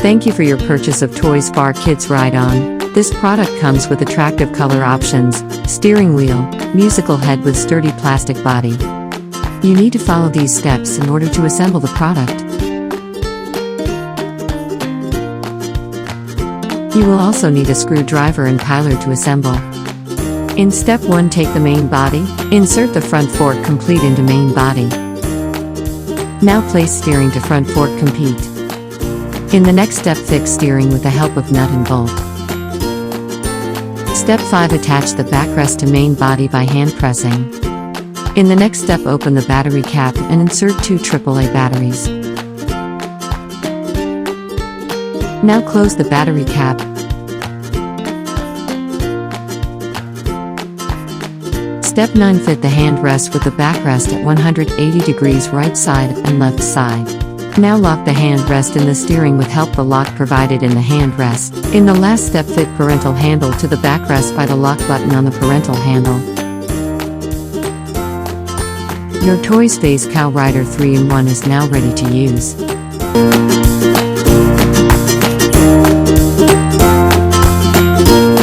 Thank you for your purchase of Toys for Kids Ride On. This product comes with attractive color options, steering wheel, musical head with sturdy plastic body. You need to follow these steps in order to assemble the product. You will also need a screwdriver and piler to assemble. In step 1, take the main body, insert the front fork complete into main body. Now place steering to front fork complete. In the next step, fix steering with the help of nut and bolt. Step 5, attach the backrest to main body by hand pressing. In the next step, open the battery cap and insert 2 AAA batteries. Now close the battery cap. Step 9, fit the handrest with the backrest at 180 degrees right side and left side. Now lock the handrest in the steering with help the lock provided in the handrest. In the last step, fit parental handle to the backrest by the lock button on the parental handle. Your Toys Phase Cow Rider 3-in-1 is now ready to use.